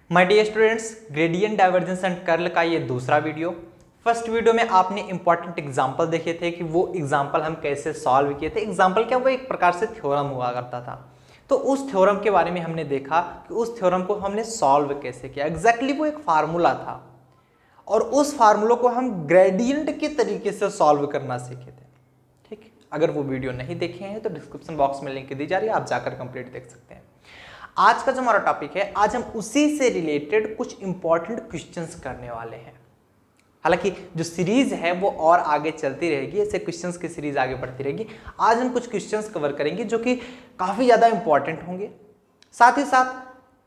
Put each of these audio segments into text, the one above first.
My dear students, gradient divergence and curl का ये दूसरा वीडियो। फर्स्ट वीडियो में आपने इंपॉर्टेंट एग्जांपल देखे थे कि वो एग्जांपल हम कैसे सॉल्व किए थे। एग्जांपल क्या, वो एक प्रकार से थ्योरम हुआ करता था। तो उस थ्योरम के बारे में हमने देखा कि उस थ्योरम को हमने सॉल्व कैसे किया। एग्जैक्टली वो एक फार्मूला था और उस फार्मूला को हम ग्रेडियंट के तरीके से सॉल्व करना सीखे थे। ठीक, अगर वो वीडियो नहीं देखे हैं तो डिस्क्रिप्शन बॉक्स में लिंक दी जा रही है, आप जाकर कंप्लीट देख सकते हैं। आज का जो हमारा टॉपिक है, आज हम उसी से रिलेटेड कुछ इंपॉर्टेंट क्वेश्चंस करने वाले हैं। हालांकि जो सीरीज है वो और आगे चलती रहेगी, ऐसे क्वेश्चंस की सीरीज आगे बढ़ती रहेगी। आज हम कुछ क्वेश्चंस कवर करेंगे जो कि काफी ज्यादा इंपॉर्टेंट होंगे, साथ ही साथ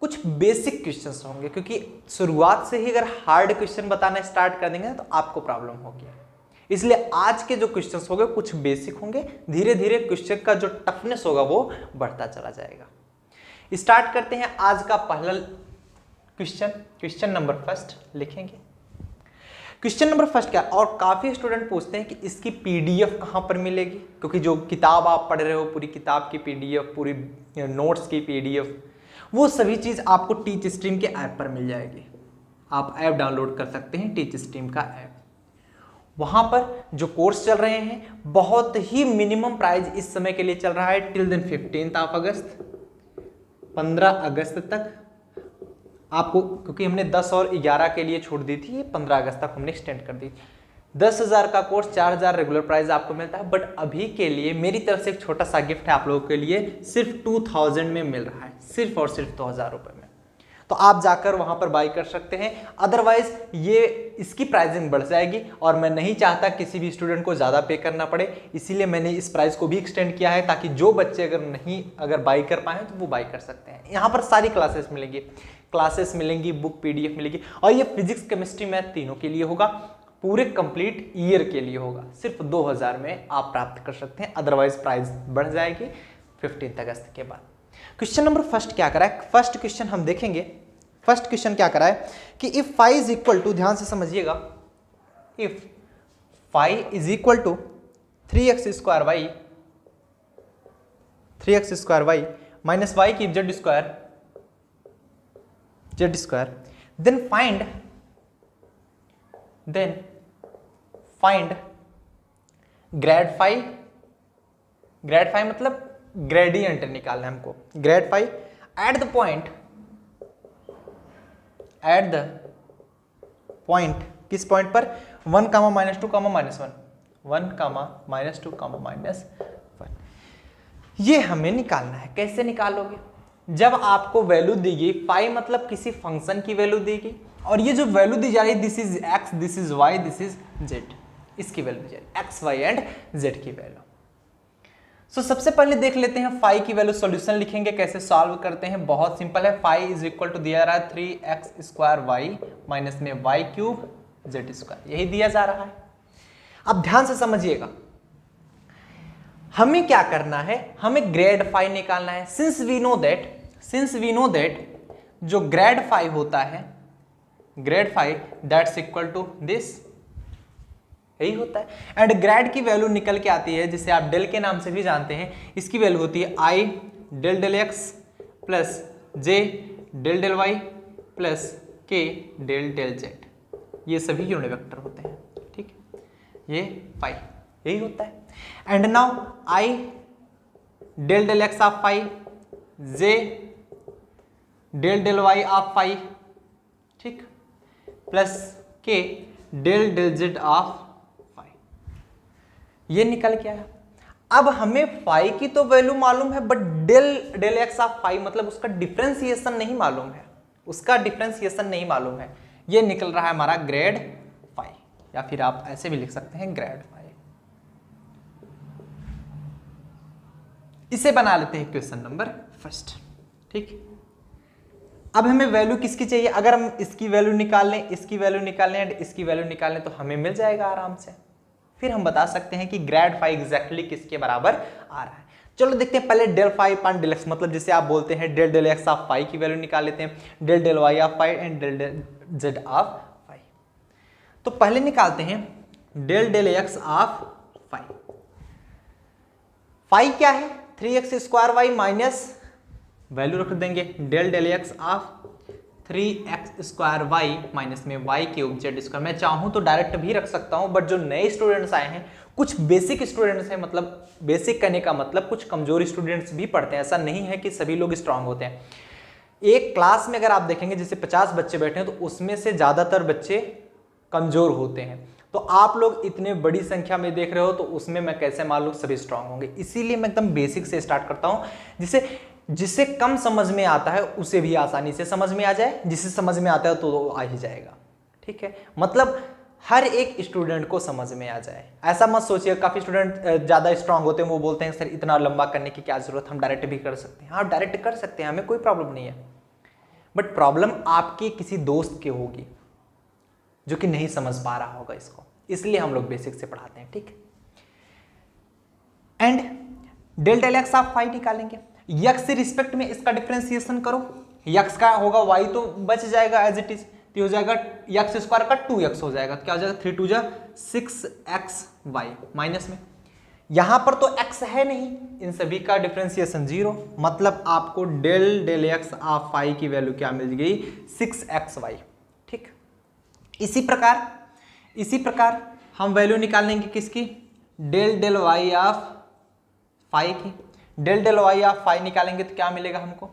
कुछ बेसिक क्वेश्चंस होंगे, क्योंकि शुरुआत से ही अगर हार्ड क्वेश्चन बताना स्टार्ट कर देंगे तो आपको प्रॉब्लम होगी। इसलिए आज के जो क्वेश्चंस होंगे कुछ बेसिक होंगे, धीरे धीरे क्वेश्चन का जो टफनेस होगा वो बढ़ता चला जाएगा। स्टार्ट करते हैं आज का पहला क्वेश्चन नंबर फर्स्ट लिखेंगे। क्वेश्चन नंबर फर्स्ट क्या, और काफी स्टूडेंट पूछते हैं कि इसकी पीडीएफ कहां पर मिलेगी, क्योंकि जो किताब आप पढ़ रहे हो पूरी किताब की पीडीएफ, पूरी नोट्स की पीडीएफ, वो सभी चीज आपको टीच स्ट्रीम के ऐप पर मिल जाएगी। आप ऐप डाउनलोड कर सकते हैं, टीच स्ट्रीम का ऐप। वहां पर जो कोर्स चल रहे हैं बहुत ही मिनिमम प्राइस इस समय के लिए चल रहा है, टिल देन 15 अगस्त, 15 अगस्त तक आपको, क्योंकि हमने 10 और 11 के लिए छूट दी थी, 15 अगस्त तक हमने एक्सटेंड कर दी। 10,000 का कोर्स 4,000 रेगुलर प्राइस आपको मिलता है, बट अभी के लिए मेरी तरफ से एक छोटा सा गिफ्ट है आप लोगों के लिए, सिर्फ 2000 में मिल रहा है, सिर्फ और सिर्फ 2000 रुपए में। तो आप जाकर वहां पर बाई कर सकते हैं, अदरवाइज ये इसकी प्राइसिंग बढ़ जाएगी और मैं नहीं चाहता किसी भी स्टूडेंट को ज्यादा पे करना पड़े, इसीलिए मैंने इस प्राइस को भी एक्सटेंड किया है, ताकि जो बच्चे अगर बाई कर पाए तो वो बाई कर सकते हैं। यहाँ पर सारी क्लासेस मिलेंगी, बुक पीडीएफ मिलेगी, और ये फिजिक्स केमिस्ट्री मैथ तीनों के लिए होगा, पूरे कंप्लीट ईयर के लिए होगा। सिर्फ 2000 में आप प्राप्त कर सकते हैं, अदरवाइज प्राइस बढ़ जाएगी 15 अगस्त के बाद। क्वेश्चन नंबर फर्स्ट क्या करा है, फर्स्ट क्वेश्चन हम देखेंगे। फर्स्ट क्वेश्चन क्या करा है कि if phi is equal to, ध्यान से समझिएगा, if phi is equal to 3x square Y minus y की z square, then find grad phi मतलब ग्रेडियंट निकालना है हमको, grad phi at the point किस पॉइंट पर, 1, -2, -1, 1, -2, -1। ये हमें निकालना है। कैसे निकालोगे, जब आपको वैल्यू दी गई, फाई मतलब किसी फंक्शन की वैल्यू दी गई, और ये जो वैल्यू दी जा रही है, this is X, this is Y, this is Z, इसकी वैल्यू दी जा रही है, एक्स वाई एंड जेड की वैल्यू। सो सबसे पहले देख लेते हैं फाई की वैल्यू, सॉल्यूशन लिखेंगे, कैसे सॉल्व करते हैं। बहुत सिंपल है, फाई इज इक्वल टू दिया रहा है 3x स्क्वायर वाई माइनस में वाई क्यूब जेड स्क्वायर, यही दिया जा रहा है। अब ध्यान से समझिएगा, हमें क्या करना है, हमें ग्रेड फाई निकालना है। सिंस वी नो दैट जो ग्रेड फाई होता है, grade phi that's equal to this, यही होता है। एंड ग्रेड की वैल्यू निकल के आती है, जिसे आप डेल के नाम से भी जानते हैं, इसकी वैल्यू होती है आई डेल डेल एक्स प्लस जे डेल डेल वाई प्लस के डेल डेल जेड, ये सभी यूनिट वेक्टर होते हैं। ठीक है, ये फाई यही होता है। And now I del del x of phi, J del del Y of phi, ठीक, प्लस के del del Z of phi, ये निकल के आया। अब हमें फाई की तो वैल्यू मालूम है, but del del x of phi मतलब उसका डिफरेंशिएशन नहीं मालूम है, ये निकल रहा है हमारा ग्रेड फाई, या फिर आप ऐसे भी लिख सकते हैं ग्रेड फाई। इसे बना लेते हैं क्वेश्चन नंबर फर्स्ट। ठीक, अब हमें वैल्यू किसकी चाहिए, अगर हम इसकी वैल्यू निकाल लें, इसकी वैल्यू निकाल लें एंड इसकी वैल्यू निकाल लें तो हमें मिल जाएगा आराम से। फिर हम बता सकते हैं कि ग्रेड फाई एग्जैक्टली किसके बराबर आ रहा है। चलो देखते हैं पहले del phi upon del X, मतलब जिसे आप बोलते हैं del del x of phi की वैल्यू निकाल लेते हैं, del del Y of phi and del del Z of phi. तो पहले निकालते हैं del del x of phi. Phi क्या है, 3x square Y minus value रख देंगे del del x of 3x² y minus में y³ z²। मैं चाहूँ तो डायरेक्ट भी रख सकता हूँ, बट जो नए स्टूडेंट्स आए हैं, कुछ बेसिक स्टूडेंट्स हैं, मतलब बेसिक करने का मतलब कुछ कमजोर स्टूडेंट्स भी पढ़ते हैं, ऐसा नहीं है कि सभी लोग स्ट्रांग होते हैं। एक क्लास में अगर आप देखेंगे जैसे 50 बच्चे बैठे हैं, तो उसमें से ज़्यादातर बच्चे कमज़ोर होते हैं। तो आप लोग इतने बड़ी संख्या में देख रहे हो, तो उसमें मैं कैसे मान लूँ सभी स्ट्रांग होंगे। इसीलिए मैं एकदम बेसिक से स्टार्ट करता हूँ, जिसे कम समझ में आता है उसे भी आसानी से समझ में आ जाए, जिसे समझ में आता है तो आ ही जाएगा। ठीक है, मतलब हर एक स्टूडेंट को समझ में आ जाए। ऐसा मत सोचिए, काफ़ी स्टूडेंट ज़्यादा स्ट्रांग होते हैं, वो बोलते हैं सर इतना लंबा करने की क्या ज़रूरत, हम डायरेक्ट भी कर सकते हैं। हाँ, डायरेक्ट कर सकते हैं, हमें कोई प्रॉब्लम नहीं है, बट प्रॉब्लम आपके किसी दोस्त की होगी जो कि नहीं समझ पा रहा होगा इसको, इसलिए हम लोग बेसिक से पढ़ाते हैं। ठीक, एंड डेल डेल एक्स आप फाई निकालेंगे, यक्स से रिस्पेक्ट में इसका डिफरेंशिएशन करो, यक्स का होगा वाई तो बच जाएगा एज इट इज, तो हो जाएगा यक्स स्क्वायर का 2x हो जाएगा, क्या हो जाएगा 3 2 जा 6xy माइनस में, यहां पर तो x है नहीं, इन सभी का डिफरेंशिएशन 0, मतलब आपको del del x of phi की वैल्यू क्या मिल गई 6xy। ठीक, इसी प्रकार हम वैल्यू निकालेंगे किसकी, del del Y of phi की। Del del Y of phi निकालेंगे तो क्या मिलेगा हमको,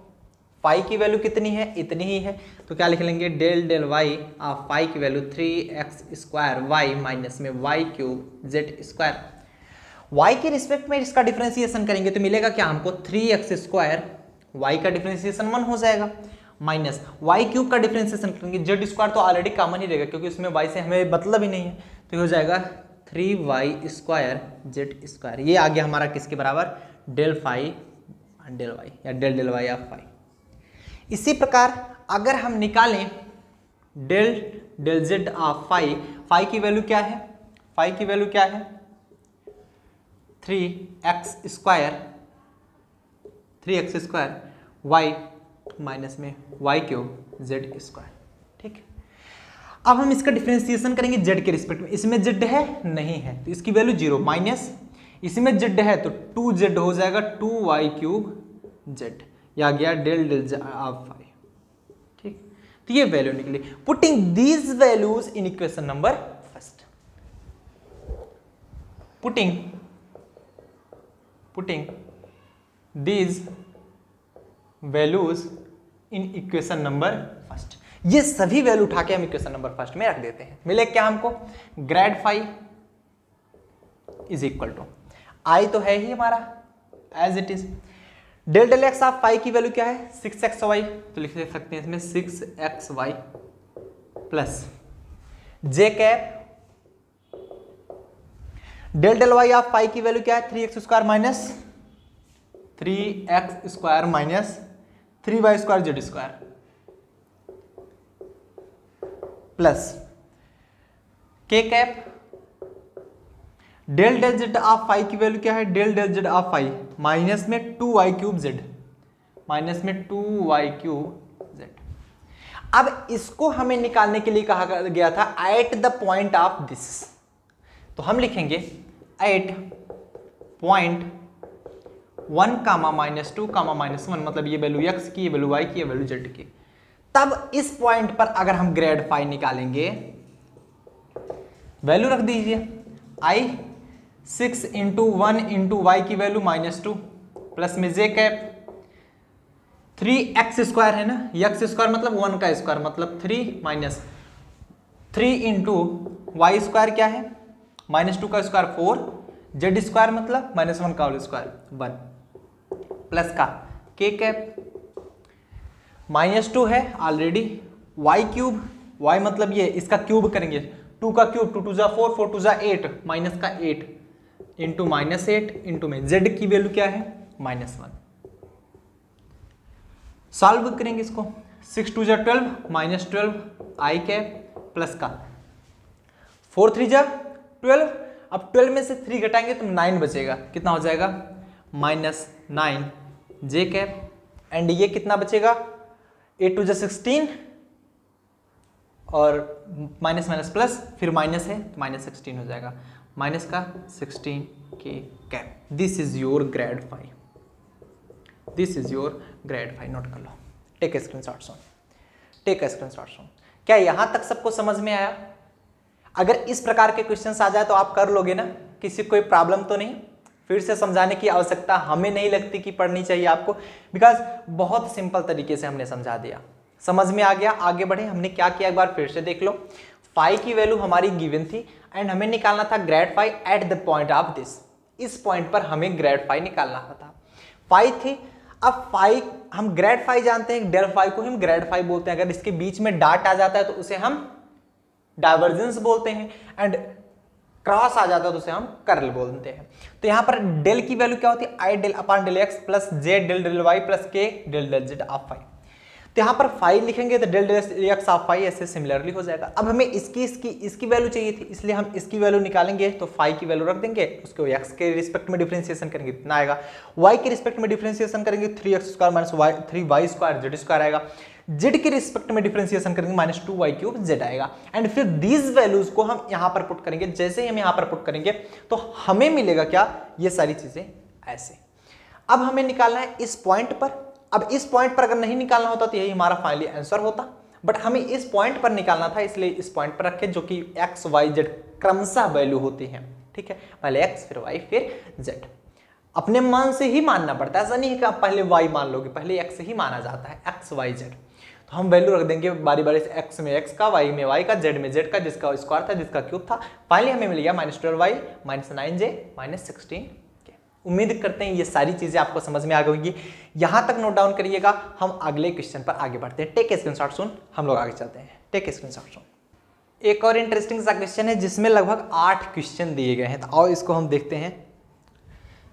फाई की वैल्यू कितनी है, इतनी ही है, तो क्या लिख लेंगे del del Y of phi की वैल्यू 3x² y माइनस में y³ z²। y के रिस्पेक्ट में इसका डिफरेंशिएशन करेंगे तो मिलेगा क्या हमको 3x² y का डिफरेंशिएशन 1 हो जाएगा, माइनस y³ का डिफरेंशिएशन करेंगे z² तो ऑलरेडी कॉमन ही रहेगा क्योंकि उसमें y से हमें मतलब ही नहीं है, तो ये हो जाएगा 3y² z²। ये आ गया हमारा किसके बराबर, डेल फाई डेल वाई या del del Y of phi. इसी प्रकार अगर हम निकालें del del Z of phi, phi की वैल्यू क्या है, फाई की वैल्यू क्या है 3x² y माइनस में y³ z²। ठीक, अब हम इसका डिफरेंशिएशन करेंगे z के रिस्पेक्ट में, इसमें z है नहीं है तो इसकी वैल्यू 0 माइनस, इसमें z है तो 2z हो जाएगा 2y³ z, या आ गया डेल डेल ऑफ फाई। ठीक, तो ये वैल्यू निकली। Putting these values in equation number first, putting these values in equation number first, ये सभी वैल्यू उठा के हम इक्वेशन नंबर फर्स्ट में रख देते हैं। मिले क्या हमको, grad phi is equal to, i तो है ही हमारा as it is, del del x of phi की वैल्यू क्या है 6xy, तो लिख सकते हैं इसमें 6xy plus j cap, del del Y of phi की वैल्यू क्या है 3x² minus 3x² minus 3y² z² plus k cap, del del Z of phi की वैल्यू क्या है, del del Z of phi minus में 2y³ z, minus में 2y³ z। अब इसको हमें निकालने के लिए कहा गया था eight the point of this, तो हम लिखेंगे एट पॉइंट 1 कामा -2 कामा -1, मतलब ये वैल्यू x की, ये वैल्यू y की, ये वैल्यू z की। तब इस पॉइंट पर अगर हम ग्रेड फाई निकालेंगे, वैल्यू रख दीजिए i 6 इंटू 1 इंटू वाई की वैल्यू -2 प्लस में जे कैप 3x² है ना, x² मतलब 1 का स्क्वायर मतलब 3 माइनस 3 इंटू y² क्या है -2 का स्क्वायर 4, z² मतलब -1 का होल स्क्वायर 1 प्लस का k कैप -2 है ऑलरेडी, y³ y मतलब ये, इसका क्यूब करेंगे 2 का क्यूब 2 2 जा 4 4 2 जा 8 माइनस का 8 इंटू -8 इंटू में z की वैल्यू क्या है -1। सॉल्व करेंगे इसको, 6 2 जा 12 -12 i कैप प्लस का 4 3 जा 12, अब 12 में से 3 घटाएंगे तो 9 बचेगा, कितना हो जाएगा -9 जे कैप, एंड ये कितना बचेगा 8 2 जा 16 और माइनस माइनस प्लस फिर माइनस है तो -16 हो जाएगा, माइनस का 16 k cap. This is your grad phi, this is your grad phi, note कर लो, take screenshot on, take a screenshot. क्या यहाँ तक सबको समझ में आया? अगर इस प्रकार के क्वेश्चंस आ जाए तो आप कर लोगे ना, किसी कोई प्रॉब्लम तो नहीं? फिर से समझाने की आवश्यकता हमें नहीं लगती कि पढ़नी चाहिए आपको, बिकॉज बहुत सिंपल तरीके से हमने समझा दिया, समझ में आ गया। आगे बढ़े, हमने क्या किया एक बार फिर से देख लो। फाई की वैल्यू हमारी गिवन थी एंड हमें निकालना था grade phi at the point of this. इस पॉइंट पर हमें ग्रेड फाई निकालना था। फाई थी, अब फाई हम ग्रेड फाई जानते हैं, डेल फाई को हम ग्रेड फाई बोलते हैं। अगर इसके बीच में डॉट आ जाता है तो उसे हम डाइवर्जेंस बोलते हैं एंड क्रॉस आ जाता है तो उसे हम कर्ल बोलते हैं। तो यहां पर डेल की वैल्यू क्या होती है? आई del upon del x plus जे डेल डेल वाई प्लस के del del Z of phi. तो यहां पर फाई लिखेंगे तो del del x of phi ऐसे सिमिलरली हो जाएगा। अब हमें इसकी वैल्यू चाहिए थी, इसलिए हम इसकी वैल्यू निकालेंगे। तो फाई की वैल्यू रख देंगे, उसको एक्स के रिस्पेक्ट में डिफरेंशिएशन करेंगे इतना आएगा, वाई के रिस्पेक्ट में डिफरेंशिएशन करेंगे 3x² माइनस 3y² z² आएगा, जेड के रिस्पेक्ट में डिफरेंशिएशन करेंगे -2y³ z आएगा। एंड फिर दीज वैल्यूज को हम यहां पर पुट करेंगे। जैसे ही हम यहां पर पुट करेंगे तो हमें मिलेगा क्या? ये सारी चीजें ऐसे। अब हमें निकालना है इस पॉइंट पर। अब इस पॉइंट पर अगर नहीं निकालना होता तो यही हमारा फाइनली आंसर होता, बट हमें इस पॉइंट पर निकालना था, इसलिए इस पॉइंट पर रखे जो कि x y z क्रमशः वैल्यू होती है। ठीक है, पहले x फिर y फिर z। अपने मान से ही मानना पड़ता है, ऐसा नहीं है कि आप पहले y मान लोगे, पहले x ही माना जाता है, x y z। तो हम वैल्यू रख देंगे बारी बारी से, x में x का, y में y का, z में z का, जिसका स्क्वायर था जिसका क्यूब था। फाइनली हमें मिल गया -12y -9j -16। उम्मीद करते हैं ये सारी चीजें आपको समझ में आ गई होंगी। यहां तक नोट डाउन करिएगा, हम अगले क्वेश्चन पर आगे बढ़ते हैं। टेक ए स्क्रीनशॉट सुन, हम लोग आगे चलते हैं। टेक ए स्क्रीनशॉट सुन। एक और इंटरेस्टिंग सा क्वेश्चन है जिसमें लगभग 8 क्वेश्चन दिए गए हैं, तो आओ इसको हम देखते हैं।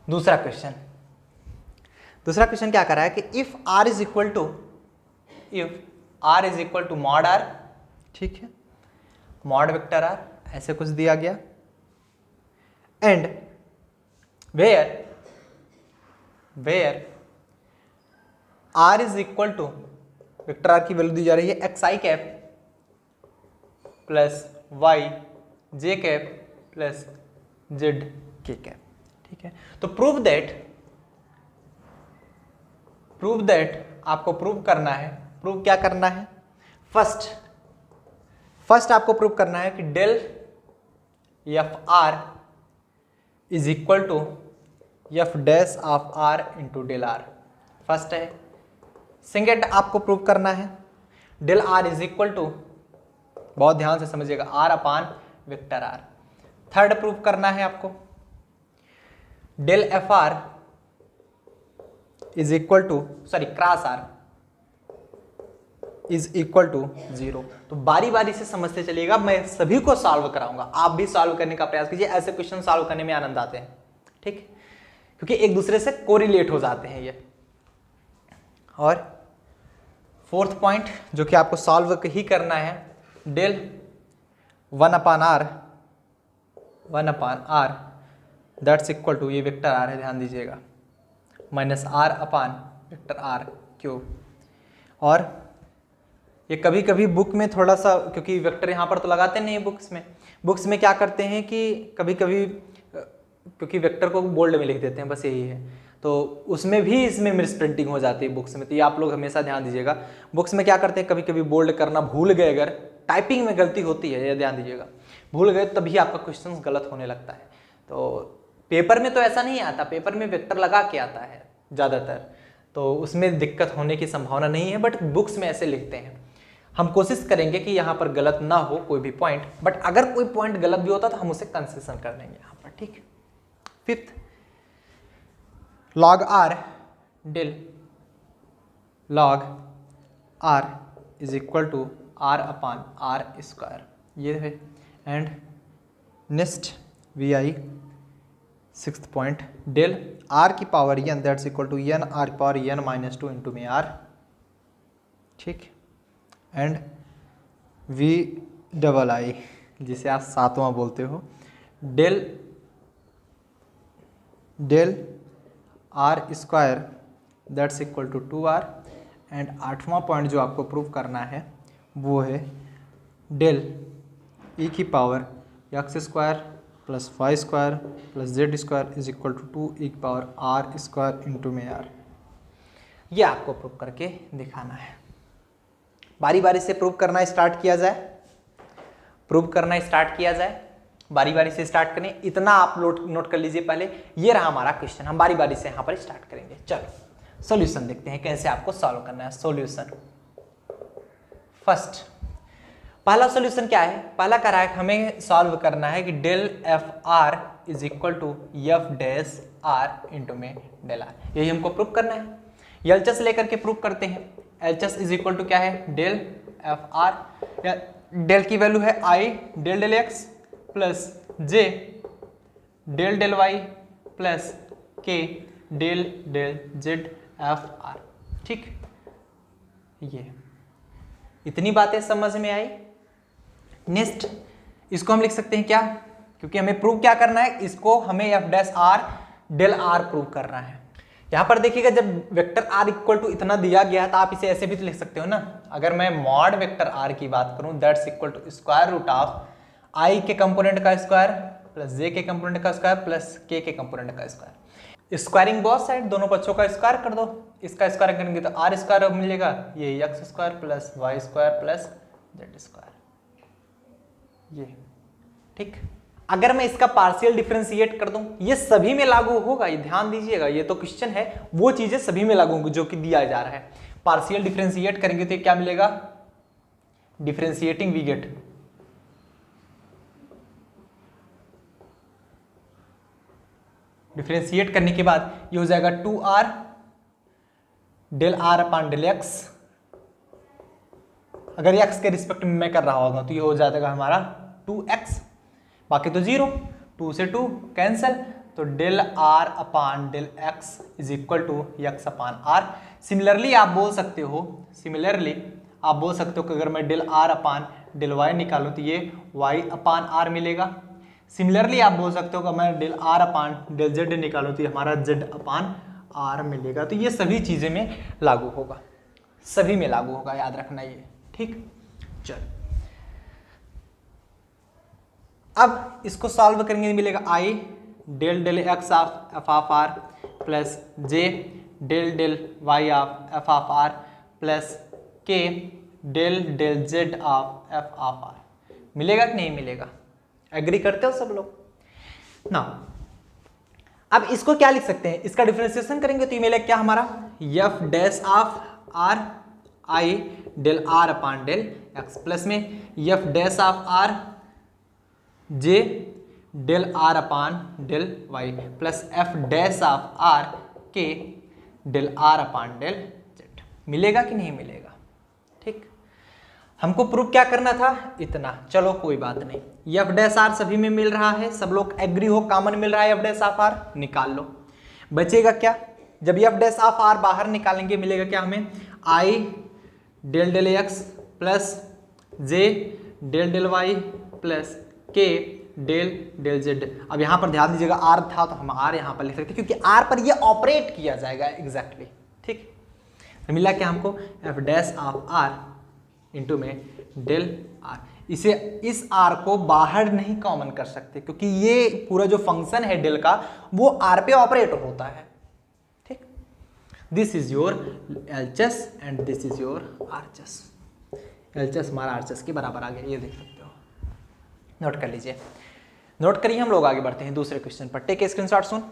दूसरा क्वेश्चन क्या कर रहा है कि if r is equal to mod r, ठीक है, मॉड वेक्टर r ऐसे कुछ दिया गया, and where r is equal to, vector r की वैल्यू दी जा रही है xi cap plus y j cap plus z k cap. ठीक है, तो प्रूव दैट आपको प्रूव करना है। प्रूव क्या करना है? फर्स्ट आपको प्रूव करना है कि del F R is equal to F dash of r into del R. First है। सेकेंड आपको प्रूव करना है del r is equal to, बहुत ध्यान से समझिएगा, r upon vector r। Third prove करना है आपको del F R is equal to, cross r is equal to 0। तो बारी बारी से समझते चलिएगा, मैं सभी को सॉल्व कराऊंगा, आप भी सॉल्व करने का प्रयास कीजिए। ऐसे क्वेश्चन सॉल्व करने में आनंद आते हैं, ठीक, क्योंकि एक दूसरे से कोरिलेट हो जाते हैं ये। और फोर्थ पॉइंट जो कि आपको सॉल्व ही करना है, del 1 upon r that's equal to, ये वेक्टर r है ध्यान दीजिएगा, minus r upon vector r cube. और ये कभी कभी बुक में थोड़ा सा, क्योंकि वेक्टर यहाँ पर तो लगाते नहीं है बुक्स में क्या करते हैं कि कभी कभी, क्योंकि वेक्टर को बोल्ड में लिख देते हैं, बस यही है, तो उसमें भी इसमें मिस प्रिंटिंग हो जाती है बुक्स में। तो ये आप लोग हमेशा ध्यान दीजिएगा, बुक्स में क्या करते हैं, कभी कभी बोल्ड करना भूल गए, अगर टाइपिंग में गलती होती है, ये ध्यान दीजिएगा, भूल गए तभी आपका क्वेश्चन गलत होने लगता है। तो पेपर में तो ऐसा नहीं आता, पेपर में वेक्टर लगा के आता है ज़्यादातर, तो उसमें दिक्कत होने की संभावना नहीं है, बट बुक्स में ऐसे लिखते हैं। हम कोशिश करेंगे कि यहाँ पर गलत ना हो कोई भी पॉइंट, बट अगर कोई पॉइंट गलत भी होता तो हम उसे कंसेशन कर देंगे यहाँ पर, ठीक। Fifth, log r del log r is equal to r upon r square, ये है। And next vi sixth point, del r की power n that's equal to n r की पावर n माइनस 2 इंटू में r, ठीक। And v double I जिसे आप सातवां बोलते हो, del r square that's equal to 2r। And आठवां पॉइंट जो आपको प्रूव करना है वो है डेल e की power x square plus Y square plus Z square is equal to 2e की पावर r स्क्वायर इंटू में r। ये आपको प्रूव करके दिखाना है, बारी बारी से प्रूव करना स्टार्ट किया जाए, प्रूव करना स्टार्ट किया जाए, बारी बारी से स्टार्ट करें। इतना आप नोट कर लीजिए पहले। ये रहा हमारा क्वेश्चन, हम बारी बारी से यहाँ पर स्टार्ट करेंगे। चलो सॉल्यूशन देखते हैं कैसे आपको सॉल्व करना है। सॉल्यूशन फर्स्ट, पहला सॉल्यूशन क्या है, पहला कह रहा है हमें सॉल्व करना है कि del F R is equal to F dash R into में डेल आर, यही हमको प्रूव करना है। एलएचएस लेकर के प्रूव करते हैं। एलएचएस इज इक्वल टू क्या है, डेल एफ आर, डेल की वैल्यू है आई डेल डेल एक्स प्लस जे डेल डेल वाई प्लस के del del Z F R. ठीक, ये इतनी बातें समझ में आई। नेक्स्ट इसको हम लिख सकते हैं क्या, क्योंकि हमें प्रूव क्या करना है, इसको हमें F dash R del R prove करना है। यहां पर देखिएगा जब वेक्टर आर इक्वल टू इतना दिया गया है तो आप इसे ऐसे भी तो लिख सकते हो ना। अगर मैं मॉड वेक्टर आर की बात करूं that's equal to square root of i के कंपोनेंट का स्क्वायर प्लस जे के कंपोनेंट का स्क्वायर प्लस के कंपोनेंट का स्क्वायर। स्क्वायरिंग बोथ साइड, दोनों पक्षों का स्क्वायर कर दो। इसका स्क्वायर करेंगे तो आर स्क्वायर मिलेगा, ये X square plus Y square plus Z square, ये ठीक। अगर मैं इसका पार्शियल डिफरेंशिएट कर दूं, ये सभी में लागू होगा, ये ध्यान दीजिएगा, ये तो क्वेश्चन है, वो चीजें सभी में लागू होंगी जो कि दिया जा रहा है। पार्शियल डिफरेंशिएट करेंगे तो क्या मिलेगा, डिफरेंशिएटिंग वी गेट डिफरेंशिएट करने के बाद ये हो जाएगा 2r del are upon del X. अगर एक्स के रिस्पेक्ट में मैं कर रहा होगा तो ये हो जाएगा हमारा 2x, बाकी तो 0, 2 से 2 कैंसिल, तो del are upon del x is equal to x upon r. Similarly आप बोल सकते हो, कि अगर मैं del are upon del y निकालूं तो ये y अपान आर मिलेगा। सिमिलरली आप बोल सकते हो कि मैं del are upon del z निकालूं तो ये हमारा जेड अपान आर मिलेगा। तो ये सभी चीजें में लागू होगा, सभी में लागू होगा, याद रखना ये, ठीक। चल अब इसको सॉल्व करेंगे, मिलेगा i del del x of f of r plus J del del Y of f of r plus के del del Z of f of r. मिलेगा कि नहीं मिलेगा, एग्री करते हो सब लोग ना। अब इसको क्या लिख सकते हैं, इसका डिफरेंशिएशन करेंगे तो ये मिलेगा क्या हमारा, f dash of r i del are upon del x plus में f dash of are j del are upon del Y plus f dash of are k del are upon del z. मिलेगा कि नहीं मिलेगा, ठीक। हमको proof क्या करना था, इतना, चलो कोई बात नहीं। एफ डैश आर सभी में मिल रहा है, सब लोग एग्री हो, कॉमन मिल रहा है, एफ डैश ऑफ आर निकाल लो। बचेगा क्या, जब एफ डैश ऑफ आर बाहर निकालेंगे मिलेगा क्या हमें, आई डेल डेल एक्स प्लस जे डेल डेल वाई प्लस के डेल डेल जेड। अब यहाँ पर ध्यान दीजिएगा आर था तो हम आर यहाँ पर लिख सकते हैं क्योंकि आर पर ये ऑपरेट किया जाएगा एग्जैक्टली, ठीक। तो मिला क्या हमको, f dash of r into में डेल आर। इसे इस आर को बाहर नहीं कॉमन कर सकते क्योंकि ये पूरा जो फंक्शन है डेल का वो आर पे ऑपरेट होता है, ठीक। This is your LHS and this is your RHS. LHS हमारा आरएचएस के बराबर आ गया, ये देख सकते हो, नोट कर लीजिए। नोट करिए, हम लोग आगे बढ़ते हैं दूसरे क्वेश्चन पर। टेक ए स्क्रीनशॉट सुन,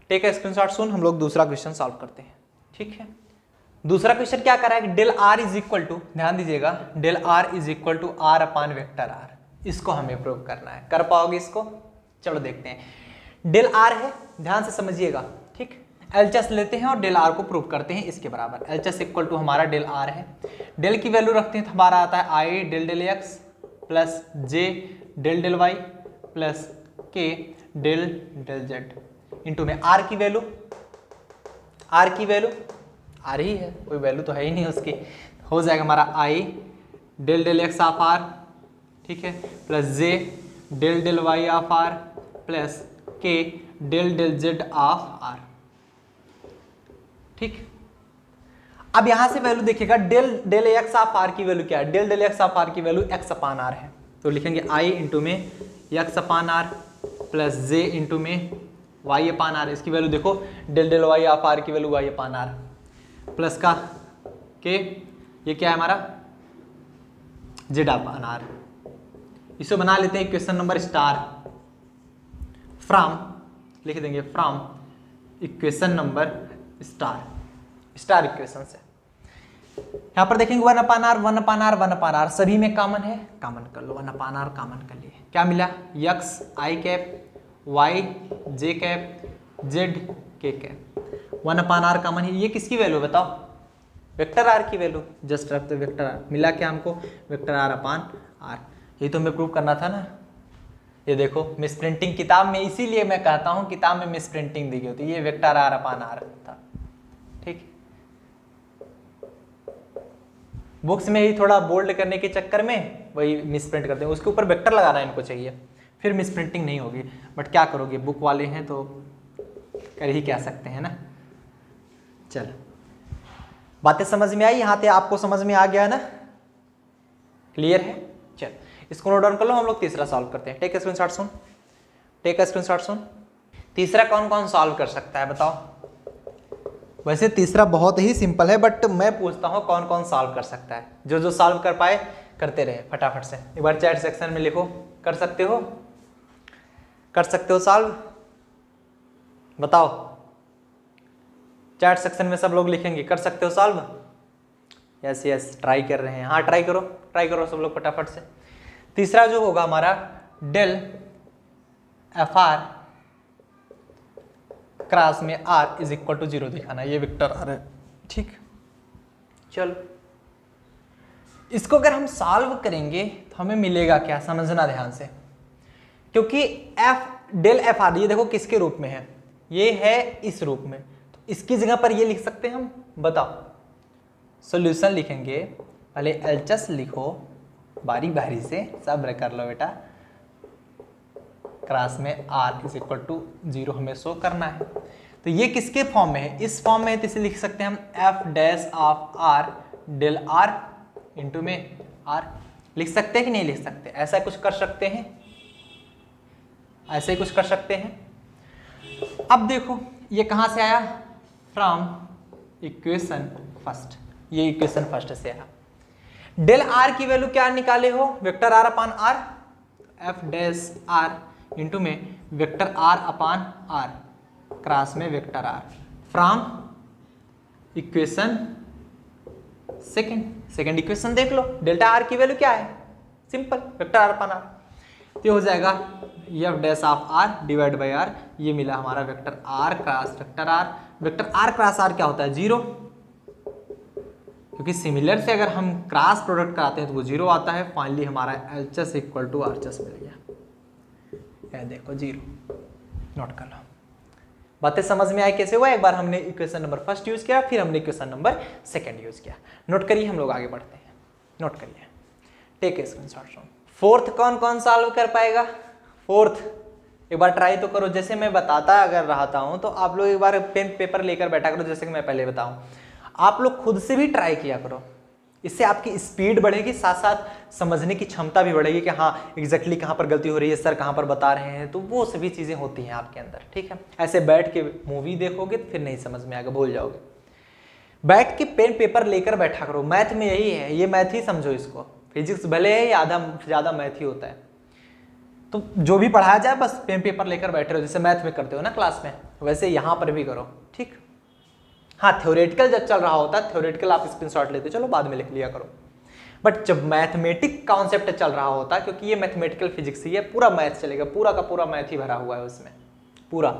टेक ए स्क्रीनशॉट सुन, हम लोग दूसरा क्वेश्चन सॉल्व करते हैं, ठीक है। दूसरा क्वेश्चन क्या कर रहा है, del r is equal to, ध्यान दीजिएगा, del r is equal to r upon vector r. इसको हमें प्रूव करना है, कर पाओगे इसको, चलो देखते हैं। डेल आर है, ध्यान से समझिएगा, ठीक। एलएचएस लेते हैं और डेल आर को प्रूव करते हैं इसके बराबर। एलएचएस इक्वल टू हमारा डेल आर है, डेल की वैल्यू रखते हैं तो हमारा आता है आई डेल डेल एक्स प्लस जे डेल डेल वाई प्लस के डेल डेल जेड इंटू में आर की वैल्यू आ रही है, कोई वैल्यू तो है ही नहीं उसकी, हो जाएगा हमारा आई del del x of r, ठीक है, plus J del del Y of r plus के del del Z of r, ठीक। अब यहां से वैल्यू देखिएगा, del del x of are की वैल्यू क्या है, del del x of are की वैल्यू एक्स अपान आर है, तो लिखेंगे आई इंटू में x upon r plus j into में वाई अपान आर। इसकी वैल्यू देखो, del del Y of are की value y upon r plus का के ये क्या है हमारा जेड अपन आर। इसे बना लेते हैं इक्वेशन नंबर स्टार फ्रॉम, लिख देंगे from equation number star equation से। यहां पर देखेंगे 1/r सभी में कॉमन है, कॉमन कर लो, 1/r कॉमन कर लिए, क्या मिला x i cap y j cap z k cap, 1/r common है। ये किसकी वैल्यू बताओ, वेक्टर आर की वैल्यू, जस्ट रख दो वेक्टर आर, मिला क्या हमको वेक्टर आर अपान आर। ये तो हमें प्रूव करना था ना। ये देखो मिस प्रिंटिंग किताब में, इसीलिए मैं कहता हूं किताब में मिस प्रिंटिंग दी गई होती है, ये वेक्टर आर अपान आर था, ठीक। बुक्स में ही थोड़ा बोल्ड करने के चक्कर में वही मिस प्रिंट करते हैं, उसके ऊपर वेक्टर लगाना इनको चाहिए, फिर मिस प्रिंटिंग नहीं होगी। बट क्या करोगे, बुक वाले हैं तो कर ही क्या सकते हैं ना। चल बातें समझ में आई, यहाँ पे आपको समझ में आ गया ना, क्लियर है। चल इसको नोट डाउन कर लो, हम लोग तीसरा सॉल्व करते हैं। टेक अ स्क्रीनशॉट सुन, टेक अ स्क्रीनशॉट सुन। तीसरा कौन कौन सॉल्व कर सकता है बताओ। वैसे तीसरा बहुत ही सिंपल है, बट मैं पूछता हूँ कौन कौन सॉल्व कर सकता है। जो जो सॉल्व कर पाए करते रहे फटाफट से। एक बार चैट सेक्शन में लिखो, कर सकते हो, कर सकते हो सॉल्व, बताओ। चैट सेक्शन में सब लोग लिखेंगे कर सकते हो सॉल्व। यस यस ट्राई कर रहे हैं, हाँ ट्राई करो सब लोग फटाफट से। तीसरा जो होगा हमारा डेल एफ आर क्रॉस में आर इज इक्वल टू 0 दिखाना, ये वेक्टर आर है, ठीक। चलो इसको अगर हम सॉल्व करेंगे तो हमें मिलेगा क्या, समझना ध्यान से, क्योंकि एफ डेल एफ आर ये देखो किसके रूप में है, ये है इस रूप में, तो इसकी जगह पर ये लिख सकते हैं हम, बताओ। सॉल्यूशन लिखेंगे, पहले एलएचएस लिखो बारी बारी से, सब्र कर लो बेटा। क्रॉस में r इज इक्वल टू 0 हमें शो करना है, तो ये किसके फॉर्म में है, इस फॉर्म में है, तो इसे लिख सकते हैं हम f dash of r del r into में r। लिख सकते हैं कि नहीं लिख सकते, ऐसा कुछ कर सकते हैं, ऐसे ही कुछ कर सकते हैं। अब देखो ये कहां से आया, फ्रॉम इक्वेशन फर्स्ट, ये इक्वेशन फर्स्ट से आया। डेल आर की वैल्यू क्या निकाले हो, vector are upon R, F dash R into में vector are upon R cross में vector R from equation second equation देख लो, डेल्टा आर की वैल्यू क्या है, simple vector are upon R, तो हो जाएगा F dash of R divide by R, ये मिला हमारा vector are cross vector are. Vector are cross r क्या होता है, 0, क्योंकि सिमिलर से अगर हम क्रॉस प्रोडक्ट कराते हैं तो वो 0 आता है। फाइनली हमारा एलएचएस इक्वल टू आरएचएस मिल गया, ये देखो 0, नोट कर लो। बातें समझ में आई कैसे हुआ, एक बार हमने इक्वेशन नंबर फर्स्ट यूज किया, फिर हमने इक्वेशन नंबर सेकंड यूज किया। नोट करिए, हम लोग आगे बढ़ते हैं, नोट करिए, टेक ए स्क्रीनशॉट। फोर्थ कौन कौन सॉल्व कर पाएगा, फोर्थ एक बार ट्राई तो करो, जैसे मैं बताता अगर रहता हूं तो आप लोग एक बार पेन पेपर लेकर बैठा करो, जैसे कि मैं पहले बताऊं, आप लोग खुद से भी ट्राई किया करो, इससे आपकी स्पीड बढ़ेगी, साथ साथ समझने की क्षमता भी बढ़ेगी कि हाँ एग्जैक्टली कहाँ पर गलती हो रही है, सर कहाँ पर बता रहे हैं, तो वो सभी चीज़ें होती हैं आपके अंदर, ठीक है। ऐसे बैठ के मूवी देखोगे तो फिर नहीं समझ में आएगा, भूल जाओगे। बैठ के पेन पेपर लेकर बैठा करो, मैथ में यही है, ये मैथ ही समझो इसको, फिजिक्स भले है या आधा ज़्यादा मैथ ही होता है, तो जो भी पढ़ाया जाए बस पेन पेपर लेकर बैठे रहो, जैसे मैथ में करते हो ना क्लास में, वैसे यहाँ पर भी करो, ठीक। हाँ थ्योरेटिकल जब चल रहा होता है, थ्योरेटिकल आप स्क्रीनशॉट लेते चलो, बाद में लिख लिया करो, बट जब मैथमेटिक कॉन्सेप्ट चल रहा होता है, क्योंकि ये मैथमेटिकल फिजिक्स ही है, पूरा मैथ चलेगा, पूरा का पूरा मैथ ही भरा हुआ है उसमें पूरा।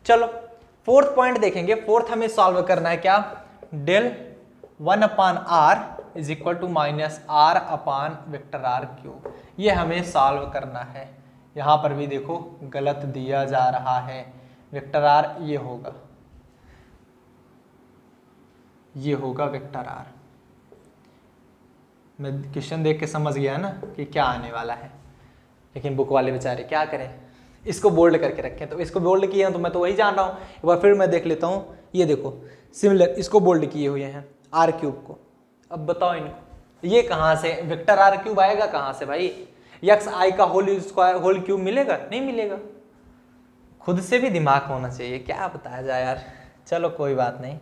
चलो फोर्थ पॉइंट देखेंगे, फोर्थ हमें सॉल्व करना है क्या, del 1 upon r is equal to minus r upon vector r cube, ये हमें सॉल्व करना है। यहाँ पर भी देखो गलत दिया जा रहा है, वेक्टर आर ये होगा, ये होगा वेक्टर आर। मैं क्वेश्चन देख के समझ गया ना कि क्या आने वाला है, लेकिन बुक वाले बेचारे क्या करें, इसको बोल्ड करके रखें, तो इसको बोल्ड किए हैं तो मैं तो वही जान रहा हूँ, एक बार फिर मैं देख लेता हूँ। ये देखो सिमिलर, इसको बोल्ड किए हुए हैं आर क्यूब को। अब बताओ इनको, ये कहाँ से वेक्टर आर क्यूब आएगा, कहाँ से भाई, एक्स आई का होल स्क्वायर होल क्यूब मिलेगा, नहीं मिलेगा। खुद से भी दिमाग होना चाहिए, क्या बताया जाए यार, चलो कोई बात नहीं।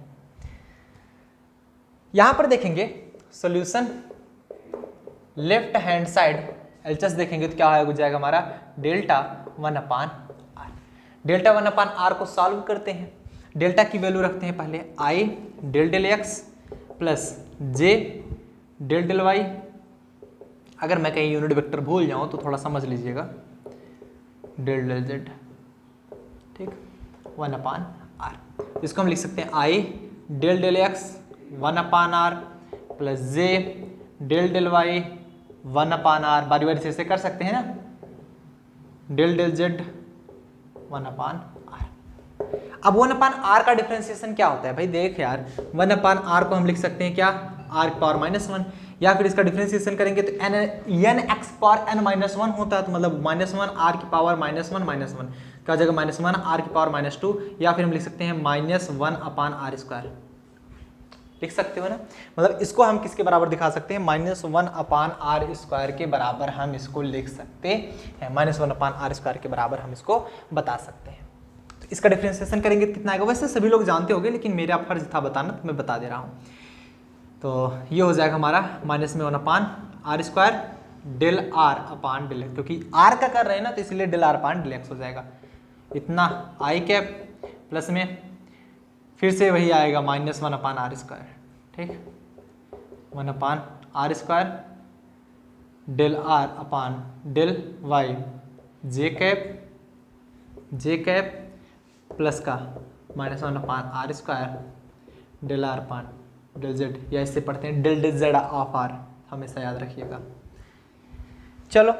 यहां पर देखेंगे solution left hand side LHS देखेंगे तो क्या हो जाएगा हमारा डेल्टा 1/r। डेल्टा 1/r को सॉल्व करते हैं। डेल्टा की वैल्यू रखते हैं पहले i del del x plus j del del y। अगर मैं कहीं यूनिट वेक्टर भूल जाऊं तो थोड़ा समझ लीजिएगा, डेल डेल z, ठीक, 1/r। इसको हम लिख सकते हैं i del del x 1/r plus j del del y 1/r। बारी बारी से ऐसे कर सकते हैं ना, डेल डेल z 1/r। अब 1/r का डिफरेंशिएशन क्या होता है भाई, देख यार 1/r को हम लिख सकते हैं क्या, r⁻⁻1, या फिर इसका डिफरेंशिएशन करेंगे तो n(x⁻n-1) होता है, तो मतलब -1 r⁻1 का जगह -1 r⁻2, या फिर हम लिख सकते हैं -1/r²। लिख सकते हो ना, मतलब इसको हम किसके बराबर दिखा सकते हैं, -1/r² के बराबर हम इसको लिख सकते हैं, -1/r² के बराबर हम इसको बता सकते हैं। तो इसका डिफरेंशिएशन करेंगे तो कितना आएगा, वैसे सभी लोग जानते होंगे लेकिन मेरा फर्ज था बताना तो मैं बता दे रहा हूँ। तो ये हो जाएगा हमारा -1/r² del r del x, क्योंकि r का कर रहे हैं ना तो इसलिए डेल r डेल x हो जाएगा। इतना i कैप प्लस में फिर से वही आएगा -1/r², ठीक, 1/r² del r del y जे कैप प्लस का -1/r² del r del z, या इससे पढ़ते हैं del del z of r, हमेशा याद रखिएगा। चलो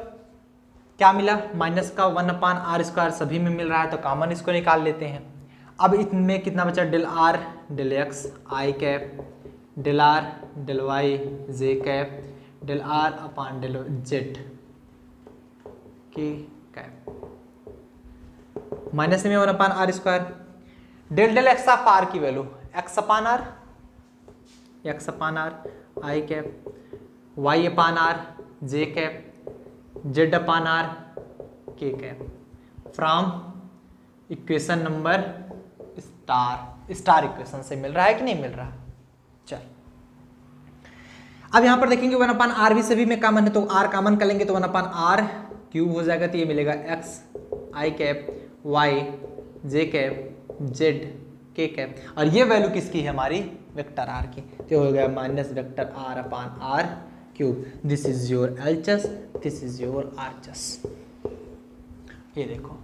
क्या मिला, माइनस का 1/r² सभी में मिल रहा है तो कॉमन इसको निकाल लेते हैं। अब इनमें कितना बचा, del r del x i cap del r del y j cap del r del z की कैप, माइनस में 1/r²। Del del x of r की value x/r i cap y/r j cap z/r k cap, from equation number star equation से मिल रहा है कि नहीं मिल रहा। चल अब यहां पर देखेंगे 1/r भी सभी में कॉमन है, तो r कॉमन कर लेंगे तो 1/r³ हो जाएगा, तो ये मिलेगा x i cap y j cap z k cap, और ये वैल्यू किसकी है, हमारी वेक्टर r की, तो हो गया minus vector r/r³। This is your LHS, this is your RHS. ये देखो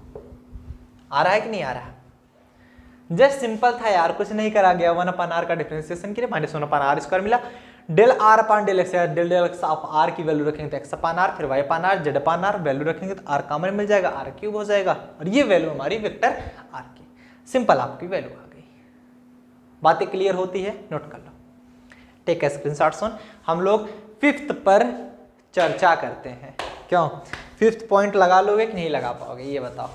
आ रहा है कि नहीं आ रहा, जस्ट सिंपल था यार, कुछ नहीं करा गया। 1/r का डिफरेंशिएशन के लिए -1/r² मिला, del r del x, del del x of r की वैल्यू रखेंगे तो x/r, फिर y/r z/r वैल्यू रखेंगे तो r कॉमन मिल जाएगा, r³ हो जाएगा, और ये वैल्यू हमारी वेक्टर r की, सिंपल आपकी वैल्यू आ गई। बातें क्लियर होती है, नोट कर लो, टेक ए स्क्रीनशॉट सुन। हम लोग 5th पर चर्चा करते हैं, क्यों 5th पॉइंट लगा लोगे कि नहीं लगा पाओगे, ये बताओ।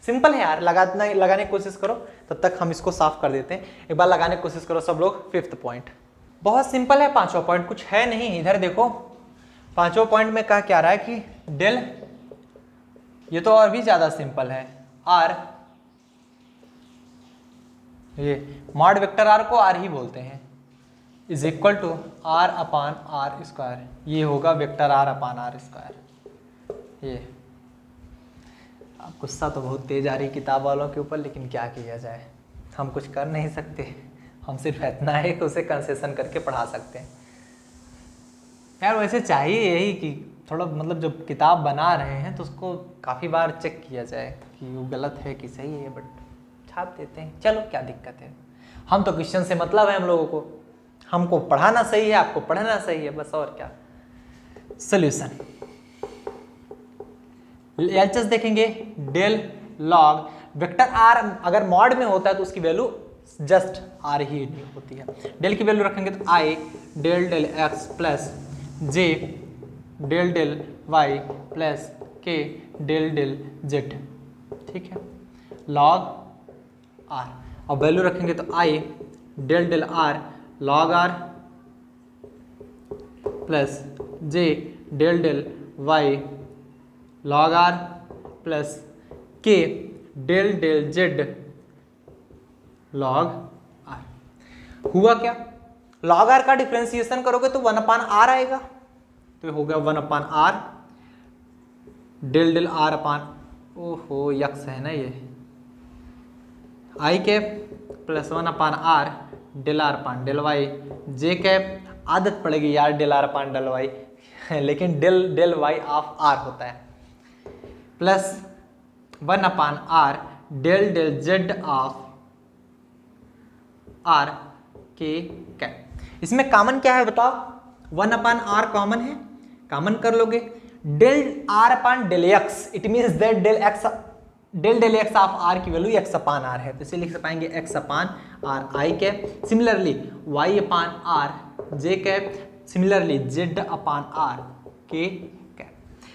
सिंपल है यार, लगाने की कोशिश करो, तब तक हम इसको साफ कर देते हैं। एक बार लगाने की कोशिश करो सब लोग। 5th पॉइंट बहुत सिंपल है, 5वां पॉइंट कुछ है नहीं, इधर देखो 5वां पॉइंट में क्या रहा है कि डेल, ये तो और भी ज्यादा सिंपल है, आर, ये मॉड वेक्टर आर को आर ही बोलते हैं, इज इक्वल टू r/r², ये होगा वेक्टर r/r²। ये अब गुस्सा तो बहुत तेज आ रही किताब वालों के ऊपर, लेकिन क्या किया जाए, हम कुछ कर नहीं सकते, हम सिर्फ इतना है कि उसे कंसेशन करके पढ़ा सकते हैं। यार वैसे चाहिए यही कि थोड़ा मतलब जब किताब बना रहे हैं तो उसको काफ़ी बार चेक किया जाए कि वो गलत है कि सही है, बट छाप देते हैं, चलो क्या दिक्कत है। हम तो क्वेश्चन से मतलब है हम लोगों को, हमको पढ़ाना सही है, आपको पढ़ना सही है, बस और क्या। सोल्यूशन एलएचएस देखेंगे, डेल लॉग वेक्टर आर अगर मॉड में होता है तो उसकी वैल्यू जस्ट आर ही होती है। डेल की वैल्यू रखेंगे तो आई डेल डेल एक्स प्लस जे डेल डेल वाई प्लस के डेल डेल जेड, ठीक है, लॉग आर। अब वैल्यू रखेंगे तो आई del del R log R plus जे del del Y log R plus के del del Z log R. हुआ क्या, log are का डिफ्रेंसिएशन करोगे तो 1/r आएगा, तो ये हो गया 1/r del del R upon, ओहो यक्स है ना ये, I cap plus 1/r del are upon del Y J cap, आदत पड़ेगी यार del are upon del Y लेकिन del del Y of R होता है, plus 1/r del del Z of are के कैप। इसमें कॉमन क्या है बताओ, 1/r कॉमन है, कॉमन कर लोगे, del are upon del x, it means that del del x of are की वैल्यू एक्स अपान आर है, तो इसे लिख पाएंगे x upon are I cap. Similarly y upon R J cap, similarly z upon are के cap.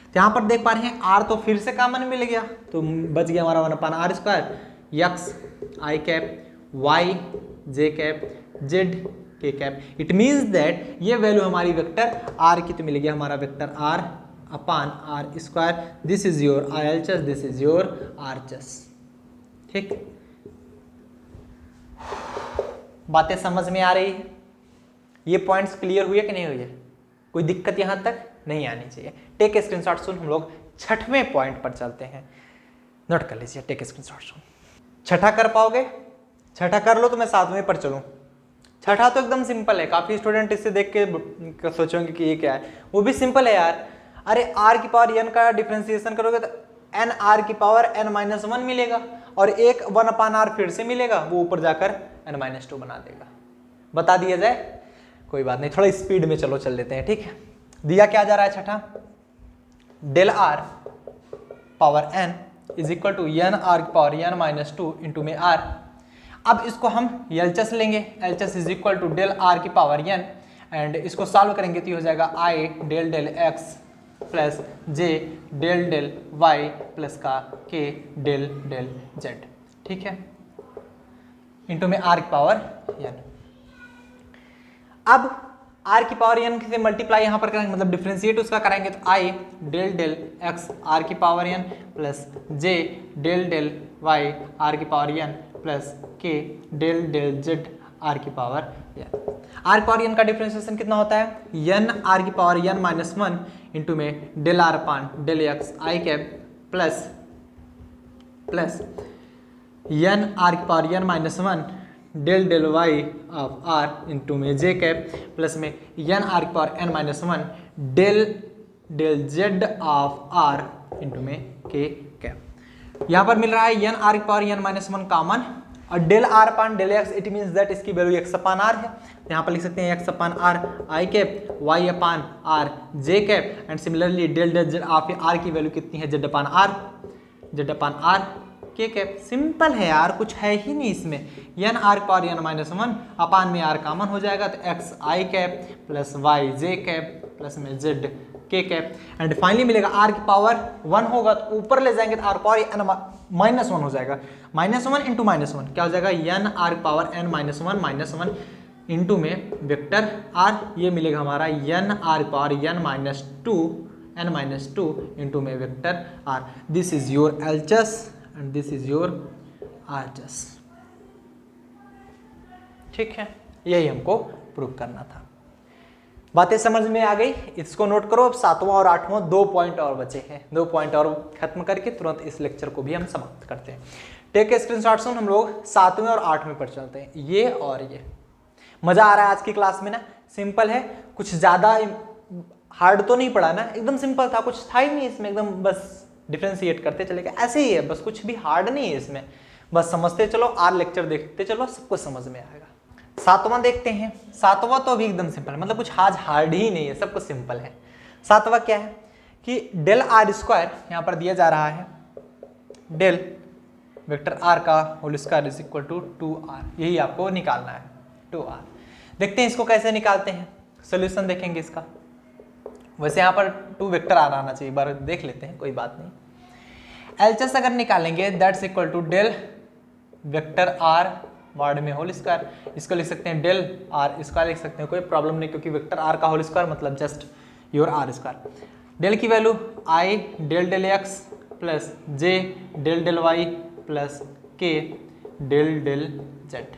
तो यहाँ पर देख पा रहे हैं आर तो फिर से कॉमन मिल गया, तो बच गया हमारा 1/r square, x i cap y J cap z k cap. It means that ये वैल्यू हमारी वेक्टर आर की तो मिल गया हमारा vector are upon r square, this is your R L chess, this is your R chess. ठीक, बातें समझ में आ रही है, ये पॉइंट्स क्लियर हुए कि नहीं हुए, कोई दिक्कत यहां तक नहीं आनी चाहिए। टेक ए स्क्रीनशॉट सुन, हम लोग 6वें पॉइंट पर चलते हैं, नोट कर लीजिए, टेक ए स्क्रीनशॉट सुन। छठा कर पाओगे, छठा कर लो तो मैं 7वें पर चलूं। छठा तो एकदम सिंपल है, काफी स्टूडेंट इससे देख के सोचेंगे कि ये क्या है, वो भी सिंपल है यार। अरे r की पावर n का डिफरेंशिएशन करोगे तो n r की पावर n-1 मिलेगा, और एक 1/r फिर से मिलेगा, वो ऊपर जाकर n-2 बना देगा। बता दिया जाए, कोई बात नहीं, थोड़ा स्पीड में चलो चल लेते हैं। ठीक है, दिया क्या जा रहा है छठा, del r power n is equal to n r की पावर n-2 इंटू में r। अब इसको हम एलएचएस लेंगे, LHS is equal to del r की पावर n, एंड इसको सॉल्व करेंगे तो ये हो जाएगा i del del x plus j del del y plus का k डेल डेल z। ठीक है, इंटू में r की पावर n। अब r की पावर n से मल्टीप्लाई यहाँ पर करेंगे, मतलब डिफ्रेंशिएट उसका कराएंगे तो i del del x r की power n plus j del del y r की power n plus k del del z r की पावर n। r की पावर n का डिफरेंशिएशन कितना होता है, n r की पावर n-1 इंटू में del r upon del x I cap plus plus n r की power n-1 del del y of r into में j कैप प्लस में n r की power n-1 del del z of r into में k cap. यहाँ पर मिल रहा है n r की पावर n-1 कॉमन, और del are upon del x, it means that इसकी वैल्यू एक्स अपान आर है, तो यहाँ पर लिख सकते हैं x upon are I cap Y upon R J cap, and similarly del del Z of are की वैल्यू कितनी है, जेड अपान आर के कैप। सिंपल है यार, कुछ है ही नहीं इसमें, एन आर पावर n-1 अपान में आर कॉमन हो जाएगा, तो x i cap plus Y J cap plus में Z k cap, and finally मिलेगा आर की पावर 1 होगा तो ऊपर ले जाएंगे तो आर पावर n-1 हो जाएगा, -1 इंटू -1 क्या हो जाएगा, n R power n-1 into में वेक्टर आर, ये मिलेगा हमारा n R power n-2 into में vector R. This is your LHS and this is your RHS. ठीक है, यही हमको प्रूव करना था। बातें समझ में आ गई, इसको नोट करो। अब 7वां और 8वां 2 पॉइंट और बचे हैं, 2 पॉइंट और खत्म करके तुरंत इस लेक्चर को भी हम समाप्त करते हैं। टेक ए स्क्रीनशॉट सुन, हम लोग 7वें और 8वें पर चलते हैं। ये और ये मजा आ रहा है आज की क्लास में ना, सिंपल है, कुछ ज्यादा हार्ड तो नहीं पढ़ा ना, एकदम सिंपल था, कुछ था ही नहीं इसमें, एकदम बस डिफरेंशिएट करते चले गए, ऐसे ही है, बस कुछ भी हार्ड नहीं है इसमें, बस समझते चलो, आर लेक्चर देखते चलो, सब कुछ समझ में आएगा। 7वां देखते हैं। 7वां तो अभी एकदम सिंपल है, मतलब कुछ आज हार्ड ही नहीं है, सब कुछ सिंपल है। 7वां क्या है कि डेल आर स्क्वायर यहाँ पर दिया जा रहा है, डेल वेक्टर आर का whole square is equal to 2r, यही आपको निकालना है, 2r। देखते हैं इसको कैसे निकालते हैं, सोल्यूशन देखेंगे इसका। वैसे यहाँ पर 2 वेक्टर आर आना चाहिए, बार देख लेते हैं, कोई बात नहीं। एलएचएस अगर निकालेंगे that's equal to del vector r वर्ड में होल स्क्वायर, इसको लिख सकते हैं डेल आर स्क्वायर लिख सकते हैं, कोई प्रॉब्लम नहीं, क्योंकि वेक्टर आर का होल स्क्वायर मतलब just your R square. Del की value I del del x plus J del del Y plus के डेल डेल जेड,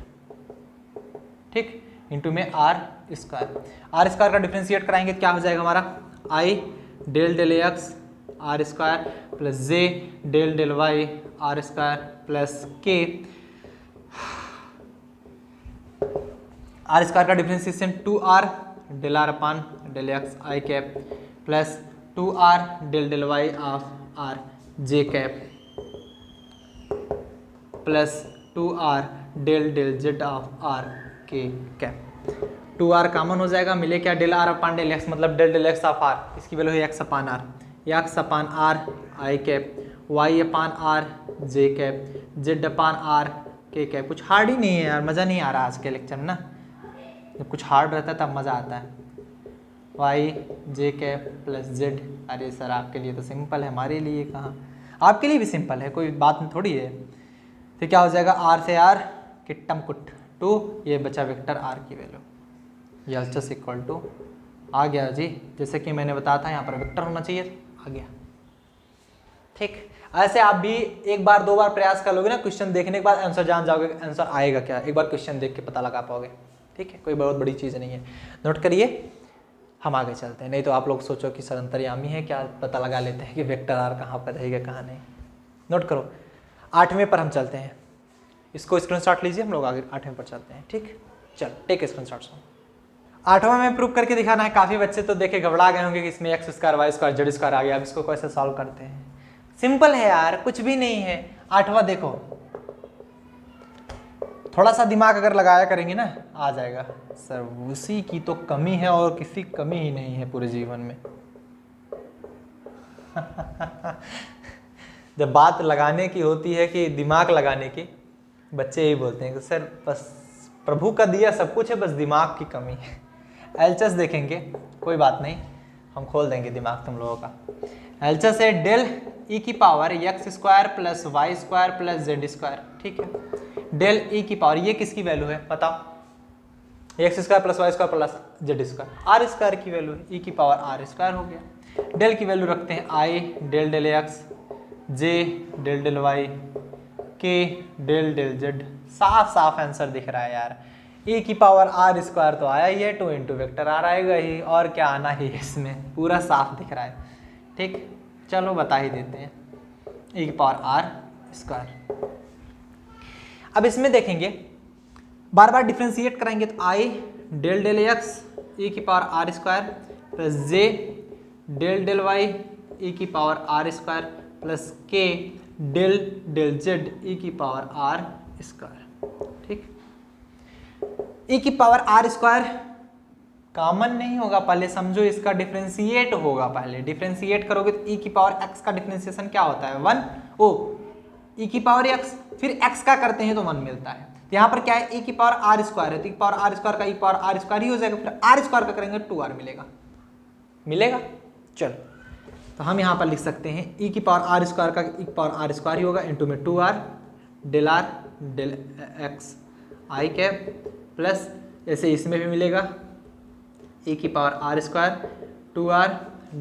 ठीक, इंटू में आर स्क्वायर। आर स्क्वायर का डिफ्रेंशिएट कराएंगे क्या हो जाएगा हमारा, आई del del X R square plus जे del del Y R square plus K. R square का differentiation 2r del are upon del x i cap plus 2r del del Y of R J cap plus 2r del del Z of are के cap. 2r common हो जाएगा, मिले क्या, del are upon del X मतलब del del x of R, इसकी value है X upon R, X upon are I cap Y upon R J cap Z upon are के cap. कुछ hard ही नहीं है यार, मज़ा नहीं आ रहा आज के लेक्चर में ना, जब कुछ हार्ड रहता है तब मज़ा आता है। वाई जे कैप प्लस जेड, अरे सर आपके लिए तो सिंपल है, हमारे लिए कहाँ, आपके लिए भी सिंपल है, कोई बात थोड़ी है। फिर क्या हो जाएगा, आर से आर किट्टम कुट 2, ये बचा वेक्टर आर की वैल्यू, ये एलएचएस इक्वल टू आ गया जी, जैसे कि मैंने बताया था यहाँ पर वेक्टर होना चाहिए, आ गया। ठीक, ऐसे आप भी एक बार दो बार प्रयास कर लोगे ना, क्वेश्चन देखने के बाद आंसर जान जाओगे, आंसर आएगा क्या, एक बार क्वेश्चन देख के पता लगा पाओगे। ठीक है, कोई बहुत बड़ी चीज़ नहीं है, नोट करिए। हम आगे चलते हैं, नहीं तो आप लोग सोचो कि सर अंतर्यामी है क्या, पता लगा लेते हैं कि वेक्टर आर कहाँ पर रहेगा कहाँ नहीं। नोट करो, 8वें पर हम चलते हैं, इसको स्क्रीनशॉट लीजिए, हम लोग आगे 8वें पर चलते हैं। ठीक, चल टेक स्क्रीनशॉट। 8वां में प्रूव करके दिखाना है। काफ़ी बच्चे तो देखे घबरा गए होंगे कि इसमें X square Y square Z square आ गया, अब इसको कैसे सॉल्व करते हैं। सिंपल है यार, कुछ भी नहीं है। 8वां देखो, थोड़ा सा दिमाग अगर लगाया करेंगे ना आ जाएगा। सर उसी की तो कमी है और किसी कमी ही नहीं है पूरे जीवन में। जब बात लगाने की होती है कि दिमाग लगाने की, बच्चे यही बोलते हैं कि सर बस प्रभु का दिया सब कुछ है, बस दिमाग की कमी है। एलएचएस देखेंगे, कोई बात नहीं, हम खोल देंगे दिमाग तुम लोगों का। एलएचएस है डेल ई की power x square plus Y square plus Z square. ठीक है, डेल ई की पावर, ये किसकी वैल्यू है बताओ, x square plus Y square plus Z square, are square की वैल्यू है, ई की पावर आर स्क्वायर हो गया। डेल की वैल्यू रखते हैं आई डेल डेल एक्स जे डेल डेल वाई के डेल डेल जेड। साफ साफ आंसर दिख रहा है यार, e की पावर आर स्क्वायर तो आया ही है, 2 इंटू वेक्टर आर आएगा ही, और क्या आना ही है इसमें, पूरा साफ दिख रहा है। ठीक, चलो बता ही देते हैं, e की पावर आर स्क्वायर। अब इसमें देखेंगे, बार बार डिफ्रेंशिएट कराएंगे तो आई डेल डेल एक्स e की power are square plus J del del y e की पावर आर स्क्वायर प्लस के डेल डेल जेड e की पावर आर स्क्वायर। ठीक, e की पावर आर स्क्वायर कॉमन नहीं होगा, पहले समझो इसका डिफरेंशिएट होगा। पहले डिफरेंशिएट करोगे तो e की पावर x का डिफरेंशिएशन क्या होता है 1, ओ e की पावर x, फिर x का करते हैं तो 1 मिलता है। तो यहाँ पर क्या है, e की पावर आर स्क्वायर है, तो e की पावर आर स्क्वायर का e की पावर आर स्क्वायर ही हो जाएगा, फिर आर स्क्वायर का करेंगे 2r मिलेगा, मिलेगा। चलो, तो हम यहाँ पर लिख सकते हैं e की पावर आर स्क्वायर का e की पावर आर स्क्वायर ही होगा, इंटू में 2r del r del x i cap plus, ऐसे इसमें भी मिलेगा e की power are square 2r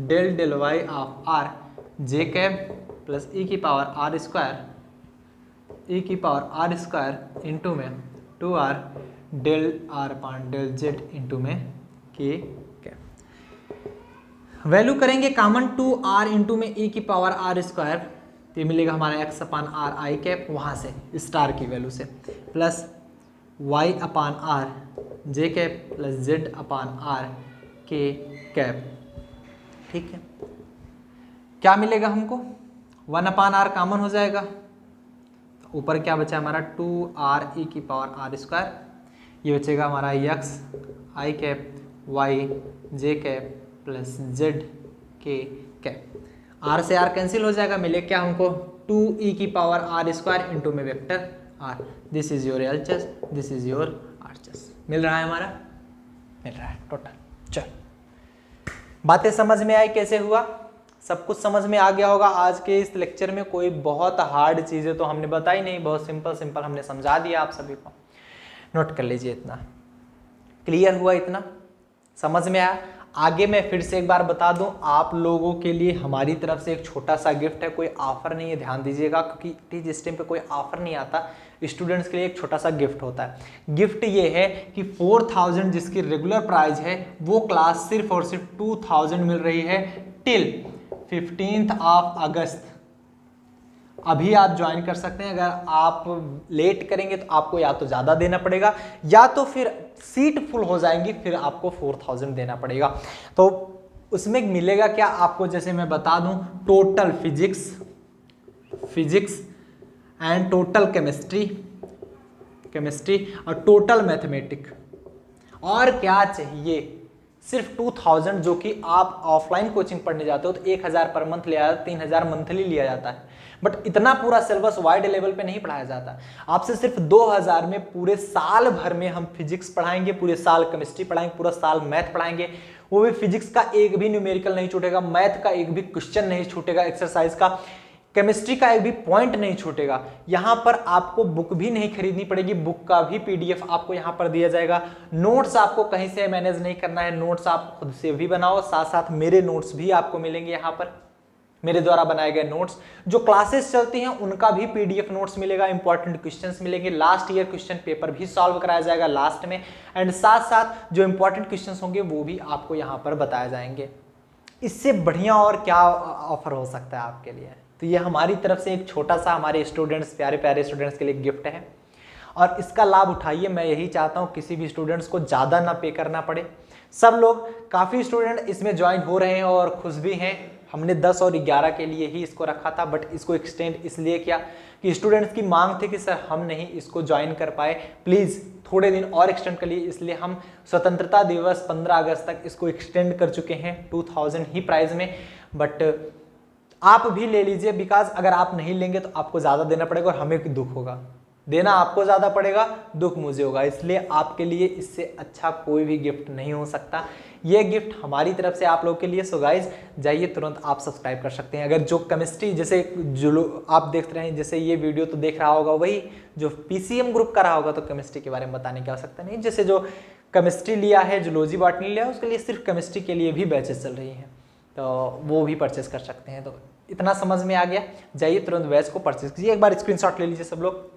del del Y of R J cap plus e की पावर आर स्क्वायर e की पावर आर स्क्वायर इंटू में 2r del r upon del z into में k cap. Value करेंगे common 2r into में e की power are square, तो ये मिलेगा हमारा x upon are I cap, वहाँ से स्टार की वैल्यू से, plus y upon R J cap plus z upon are के कैप। ठीक है, क्या मिलेगा हमको, 1 अपान आर कॉमन हो जाएगा, तो ऊपर क्या बचा हमारा 2r e की पावर आर स्क्वायर, ये बचेगा हमारा x I cap y J cap plus z K cap. r से r कैंसिल हो जाएगा, मिले क्या हमको 2e की पावर आर स्क्वायर इंटू में vector r। This is your LHS, this is your RHS. मिल रहा है हमारा, मिल रहा है टोटल। चल, बातें समझ में आई कैसे हुआ, सब कुछ समझ में आ गया होगा। आज के इस लेक्चर में कोई बहुत हार्ड चीज़ें तो हमने बताई नहीं, बहुत सिंपल सिंपल हमने समझा दिया आप सभी को। नोट कर लीजिए, इतना क्लियर हुआ, इतना समझ में आया। आगे मैं फिर से एक बार बता दूं, आप लोगों के लिए हमारी तरफ से एक छोटा सा गिफ्ट है, कोई ऑफर नहीं है, ध्यान दीजिएगा, क्योंकि इस टाइम पे कोई ऑफर नहीं आता, स्टूडेंट्स के लिए एक छोटा सा गिफ्ट होता है। गिफ्ट ये है कि 4000 जिसकी रेगुलर प्राइस है वो क्लास सिर्फ और सिर्फ 2000 मिल रही है टिल 15 अगस्त। अभी आप ज्वाइन कर सकते हैं। अगर आप लेट करेंगे तो आपको या तो ज़्यादा देना पड़ेगा या तो फिर सीट फुल हो जाएंगी, फिर आपको 4000 देना पड़ेगा। तो उसमें मिलेगा क्या आपको, जैसे मैं बता दूं, total physics and total chemistry और टोटल मैथमेटिक। और क्या चाहिए, सिर्फ 2000, जो कि आप ऑफलाइन कोचिंग पढ़ने जाते हो तो 1000 पर मंथ लिया जाता है, 3000 मंथली लिया जाता है, बट इतना पूरा सिलेबस वाइड लेवल पे नहीं पढ़ाया जाता। आपसे सिर्फ 2000 में पूरे साल भर में हम फिजिक्स पढ़ाएंगे, पूरे साल केमिस्ट्री पढ़ाएंगे, पूरा साल मैथ पढ़ाएंगे। वो भी फिजिक्स का एक भी न्यूमेरिकल नहीं छूटेगा, मैथ का एक भी क्वेश्चन नहीं छूटेगा, एक्सरसाइज का, केमिस्ट्री का एक भी पॉइंट नहीं छूटेगा। यहाँ पर आपको बुक भी नहीं खरीदनी पड़ेगी, बुक का भी पीडीएफ आपको यहाँ पर दिया जाएगा। नोट्स आपको कहीं से मैनेज नहीं करना है, नोट्स आप खुद से भी बनाओ, साथ साथ मेरे नोट्स भी आपको मिलेंगे यहाँ पर, मेरे द्वारा बनाए गए नोट्स। जो क्लासेस चलती हैं उनका भी पीडीएफ नोट्स मिलेगा, इंपॉर्टेंट क्वेश्चंस मिलेंगे, लास्ट ईयर क्वेश्चन पेपर भी सॉल्व कराया जाएगा लास्ट में, एंड साथ साथ जो इंपॉर्टेंट क्वेश्चंस होंगे वो भी आपको यहाँ पर बताए जाएंगे। इससे बढ़िया और क्या ऑफर हो सकता है आपके लिए। तो ये हमारी तरफ से एक छोटा सा हमारे स्टूडेंट्स, प्यारे प्यारे स्टूडेंट्स के लिए गिफ्ट है, और इसका लाभ उठाइए। मैं यही चाहता हूँ किसी भी स्टूडेंट्स को ज़्यादा ना पे करना पड़े। सब लोग, काफ़ी स्टूडेंट इसमें ज्वाइन हो रहे हैं और खुश भी हैं। हमने 10 और 11 के लिए ही इसको रखा था, बट इसको एक्सटेंड इसलिए किया कि स्टूडेंट्स की मांग थी कि सर हम नहीं इसको ज्वाइन कर पाए, प्लीज़ थोड़े दिन और एक्सटेंड कर लिए। इसलिए हम स्वतंत्रता दिवस 15 अगस्त तक इसको एक्सटेंड कर चुके हैं 2000 ही प्राइस में। बट आप भी ले लीजिए, बिकॉज अगर आप नहीं लेंगे तो आपको ज़्यादा देना पड़ेगा और हमें दुख होगा, देना आपको ज़्यादा पड़ेगा, दुख मुझे होगा। इसलिए आपके लिए इससे अच्छा कोई भी गिफ्ट नहीं हो सकता। ये गिफ्ट हमारी तरफ से आप लोग के लिए। सो गाइज जाइए, तुरंत आप सब्सक्राइब कर सकते हैं। अगर जो केमिस्ट्री, जैसे जो आप देख रहे हैं, जैसे ये वीडियो तो देख रहा होगा वही जो पीसीएम ग्रुप का रहा होगा, तो केमिस्ट्री के बारे में बताने की आवश्यकता नहीं। जैसे जो केमिस्ट्री लिया है, जूलॉजी बॉटनी लिया है, उसके लिए सिर्फ केमिस्ट्री के लिए भी बैचेस चल रही हैं, तो वो भी परचेस कर सकते हैं। तो इतना समझ में आ गया, जाइए तुरंत बैच को परचेस कीजिए। एक बार स्क्रीनशॉट ले लीजिए सब लोग,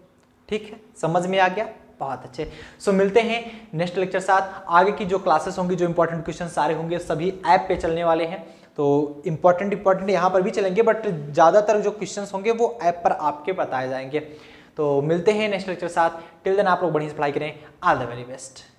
ठीक है, समझ में आ गया, बहुत अच्छे। सो मिलते हैं नेक्स्ट लेक्चर साथ। आगे की जो क्लासेस होंगी, जो इंपॉर्टेंट क्वेश्चन सारे होंगे, सभी ऐप पे चलने वाले हैं। तो इंपॉर्टेंट यहाँ पर भी चलेंगे, बट ज़्यादातर जो क्वेश्चन होंगे वो ऐप पर आपके बताए जाएंगे। तो मिलते हैं नेक्स्ट लेक्चर साथ। टिल देन आप लोग बढ़िया से पढ़ाई करें। All the very best.